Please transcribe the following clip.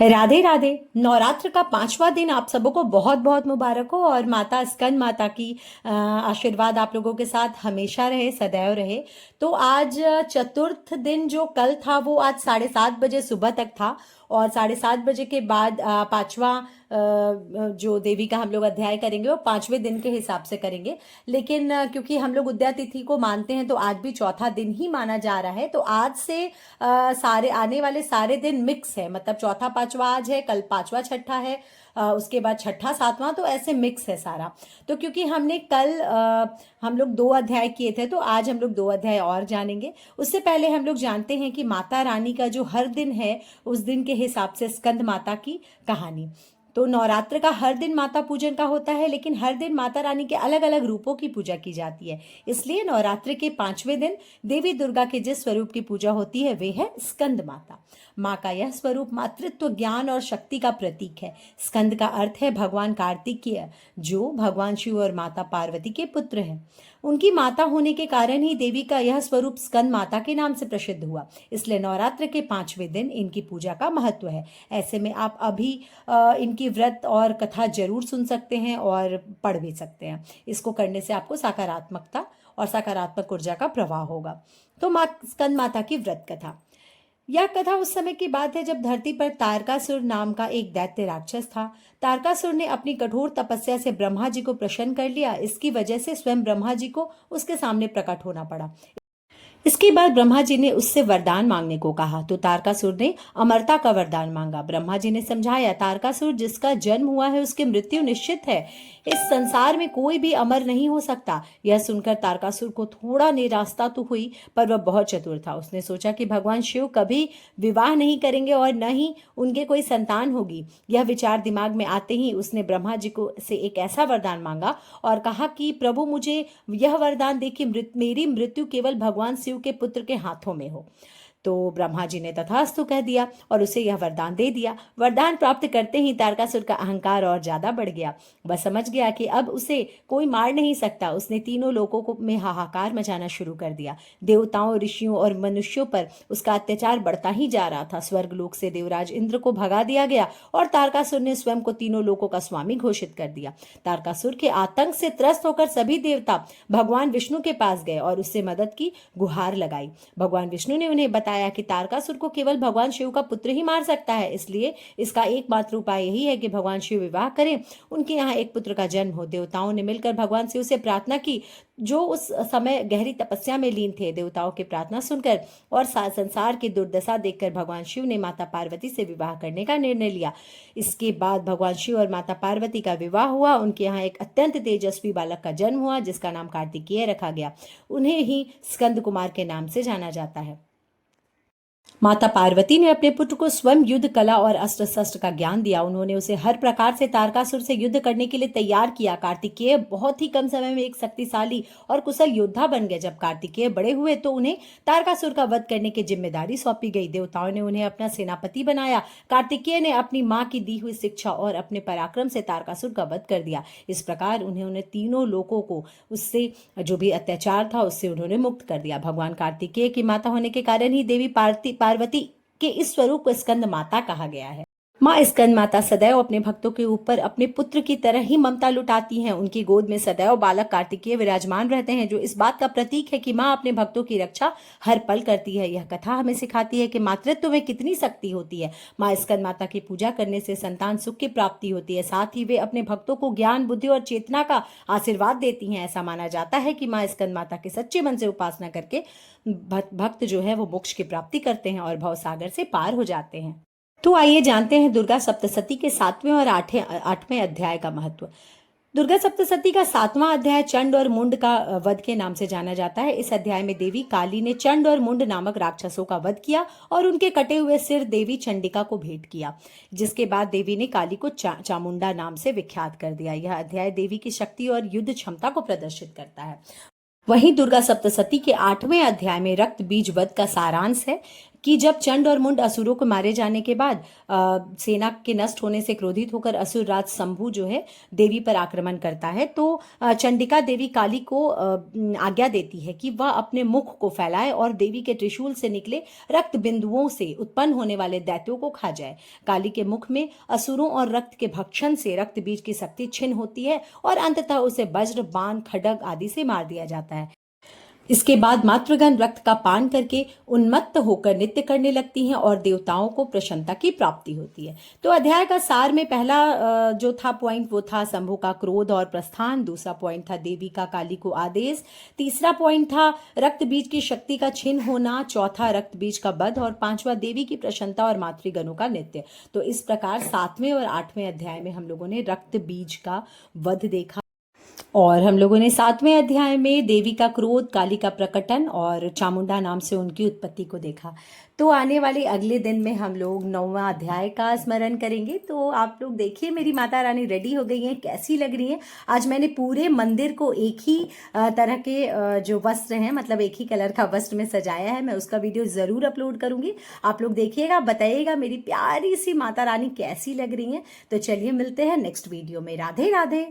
राधे राधे। नवरात्र का 5वां दिन आप सबों को बहुत बहुत मुबारक हो और माता स्कंद माता की आशीर्वाद आप लोगों के साथ हमेशा रहे, सदैव रहे। तो आज चतुर्थ दिन जो कल था वो आज 7:30 बजे सुबह तक था और 7:30 बजे के बाद पांचवा जो देवी का हम लोग अध्याय करेंगे वो 5वें दिन के हिसाब से करेंगे। लेकिन क्योंकि हम लोग उद्या तिथि को मानते हैं तो आज भी चौथा दिन ही माना जा रहा है। तो आज से सारे आने वाले सारे दिन मिक्स है, मतलब चौथा पांचवा आज है, कल पांचवा छठा है, उसके बाद छठा सातवां, तो ऐसे मिक्स है सारा। तो क्योंकि हमने कल हम लोग 2 अध्याय किए थे तो आज हम लोग 2 अध्याय और जानेंगे। उससे पहले हम लोग जानते हैं कि माता रानी का जो हर दिन है उस दिन के हिसाब से स्कंद माता की कहानी। तो नवरात्र का हर दिन माता पूजन का होता है, लेकिन हर दिन माता रानी के अलग अलग रूपों की पूजा की जाती है। इसलिए नवरात्र के 5वें दिन देवी दुर्गा के जिस स्वरूप की पूजा होती है वे है स्कंद माता। माँ का यह स्वरूप मातृत्व, ज्ञान और शक्ति का प्रतीक है। स्कंद का अर्थ है भगवान कार्तिकेय, जो भगवान शिव और माता पार्वती के पुत्र हैं। उनकी माता होने के कारण ही देवी का यह स्वरूप स्कंद माता के नाम से प्रसिद्ध हुआ। इसलिए नवरात्र के 5वें दिन इनकी पूजा का महत्व है। ऐसे में आप अभी इनकी व्रत और कथा जरूर सुन सकते हैं और पढ़ भी सकते हैं। इसको करने से आपको सकारात्मकता और सकारात्मक ऊर्जा का प्रवाह होगा। तो माँ स्कंद माता की व्रत कथा। यह कथा उस समय की बात है जब धरती पर तारकासुर नाम का एक दैत्य राक्षस था। तारकासुर ने अपनी कठोर तपस्या से ब्रह्मा जी को प्रसन्न कर लिया। इसकी वजह से स्वयं ब्रह्मा जी को उसके सामने प्रकट होना पड़ा। इसके बाद ब्रह्मा जी ने उससे वरदान मांगने को कहा तो तारकासुर ने अमरता का वरदान मांगा। ब्रह्मा जी ने समझाया, तारकासुर, जिसका जन्म हुआ है उसकी मृत्यु निश्चित है। इस संसार में कोई भी अमर नहीं हो सकता। यह सुनकर तारकासुर को थोड़ा निराशा तो हुई, पर वह बहुत चतुर था। उसने सोचा कि भगवान शिव कभी विवाह नहीं करेंगे और न ही उनके कोई संतान होगी। यह विचार दिमाग में आते ही उसने ब्रह्मा जी को से एक ऐसा वरदान मांगा और कहा कि प्रभु, मुझे यह वरदान दे कि मेरी मृत्यु केवल भगवान शिव के पुत्र के हाथों में हो। तो ब्रह्मा जी ने तथास्तु कह दिया और उसे यह वरदान दे दिया। वरदान प्राप्त करते ही तारकासुर का अहंकार और ज्यादा बढ़ गया। वह समझ गया कि अब उसे कोई मार नहीं सकता। उसने तीनों लोगों को में हाहाकार मचाना शुरू कर दिया। देवताओं, ऋषियों और मनुष्यों पर उसका अत्याचार बढ़ता ही जा रहा था। स्वर्ग लोक से देवराज इंद्र को भगा दिया गया और तारकासुर ने स्वयं को तीनों लोकों का स्वामी घोषित कर दिया। तारकासुर के आतंक से त्रस्त होकर सभी देवता भगवान विष्णु के पास गए और उससे मदद की गुहार लगाई। भगवान विष्णु ने उन्हें बताया कि तारकासुर को केवल भगवान शिव का पुत्र ही मार सकता है। इसलिए इसका एकमात्र उपाय यही है कि भगवान शिव विवाह करें, उनके यहाँ एक पुत्र का जन्म हो। देवताओं ने मिलकर भगवान शिव से प्रार्थना की, जो उस समय गहरी तपस्या में लीन थे। देवताओं की प्रार्थना सुनकर और संसार की दुर्दशा देखकर भगवान शिव ने माता पार्वती से विवाह करने का निर्णय लिया। इसके बाद भगवान शिव और माता पार्वती का विवाह हुआ। उनके यहाँ एक अत्यंत तेजस्वी बालक का जन्म हुआ जिसका नाम कार्तिकेय रखा गया। उन्हें ही स्कंद कुमार के नाम से जाना जाता है। माता पार्वती ने अपने पुत्र को स्वयं युद्ध कला और अस्त्र शस्त्र का ज्ञान दिया। उन्होंने उसे हर प्रकार से तारकासुर से युद्ध करने के लिए तैयार किया। कार्तिकेय बहुत ही कम समय में एक शक्तिशाली और कुशल योद्धा बन गए। जब कार्तिकेय बड़े हुए तो उन्हें तारकासुर का वध करने की जिम्मेदारी सौंपी गई। देवताओं ने उन्हें अपना सेनापति बनाया। कार्तिकेय ने अपनी माँ की दी हुई शिक्षा और अपने पराक्रम से तारकासुर का वध कर दिया। इस प्रकार उन्होंने तीनों लोगों को उससे जो भी अत्याचार था उससे उन्होंने मुक्त कर दिया। भगवान कार्तिकेय की माता होने के कारण ही देवी पार्वती के इस स्वरूप को स्कंद माता कहा गया है। माँ स्कंद माता सदैव अपने भक्तों के ऊपर अपने पुत्र की तरह ही ममता लुटाती हैं। उनकी गोद में सदैव बालक कार्तिकेय विराजमान रहते हैं, जो इस बात का प्रतीक है कि माँ अपने भक्तों की रक्षा हर पल करती है। यह कथा हमें सिखाती है कि मातृत्व में कितनी शक्ति होती है। माँ स्कंद माता की पूजा करने से संतान सुख की प्राप्ति होती है। साथ ही वे अपने भक्तों को ज्ञान, बुद्धि और चेतना का आशीर्वाद देती हैं। ऐसा माना जाता है कि माँ स्कंद माता के सच्चे मन से उपासना करके भक्त जो है वो मोक्ष की प्राप्ति करते हैं और भवसागर से पार हो जाते हैं। तो आइए जानते हैं दुर्गा सप्तशती के 7वें और 8वें अध्याय का महत्व। दुर्गा सप्तशती का 7वां अध्याय चंड और मुंड का वध के नाम से जाना जाता है। इस अध्याय में देवी काली ने चंड और मुंड नामक राक्षसों का वध किया और उनके कटे हुए सिर देवी चंडिका को भेंट किया, जिसके बाद देवी ने काली को चामुंडा नाम से विख्यात कर दिया। यह अध्याय देवी की शक्ति और युद्ध क्षमता को प्रदर्शित करता है। वहीं दुर्गा सप्तशती के 8वें अध्याय में रक्त बीज वध का सारांश है कि जब चंड और मुंड असुरों को मारे जाने के बाद सेना के नष्ट होने से क्रोधित होकर असुर राज शंभु जो है देवी पर आक्रमण करता है, तो चंडिका देवी काली को आज्ञा देती है कि वह अपने मुख को फैलाए और देवी के त्रिशूल से निकले रक्त बिंदुओं से उत्पन्न होने वाले दैत्यों को खा जाए। काली के मुख में असुरों और रक्त के भक्षण से रक्त बीज की शक्ति छिन्न होती है और अंततः उसे वज्र, बाण, खड्ग आदि से मार दिया जाता है। इसके बाद मातृगण रक्त का पान करके उन्मत्त होकर नृत्य करने लगती हैं और देवताओं को प्रसन्नता की प्राप्ति होती है। तो अध्याय का सार में पहला जो था पॉइंट वो था शंभु का क्रोध और प्रस्थान, दूसरा पॉइंट था देवी का काली को आदेश, तीसरा पॉइंट था रक्त बीज की शक्ति का छिन्न होना, चौथा रक्त बीज का वध और पांचवा देवी की प्रसन्नता और मातृगणों का नृत्य। तो इस प्रकार 7वें और 8वें अध्याय में हम लोगों ने रक्त बीज का वध देखा और हम लोगों ने 7वें अध्याय में देवी का क्रोध, काली का प्रकटन और चामुंडा नाम से उनकी उत्पत्ति को देखा। तो आने वाले अगले दिन में हम लोग 9वां अध्याय का स्मरण करेंगे। तो आप लोग देखिए मेरी माता रानी रेडी हो गई हैं, कैसी लग रही हैं। आज मैंने पूरे मंदिर को एक ही तरह के जो वस्त्र हैं, मतलब एक ही कलर का वस्त्र में सजाया है। मैं उसका वीडियो ज़रूर अपलोड करूंगी, आप लोग देखिएगा, बताइएगा मेरी प्यारी सी माता रानी कैसी लग रही हैं। तो चलिए मिलते हैं नेक्स्ट वीडियो में। राधे राधे।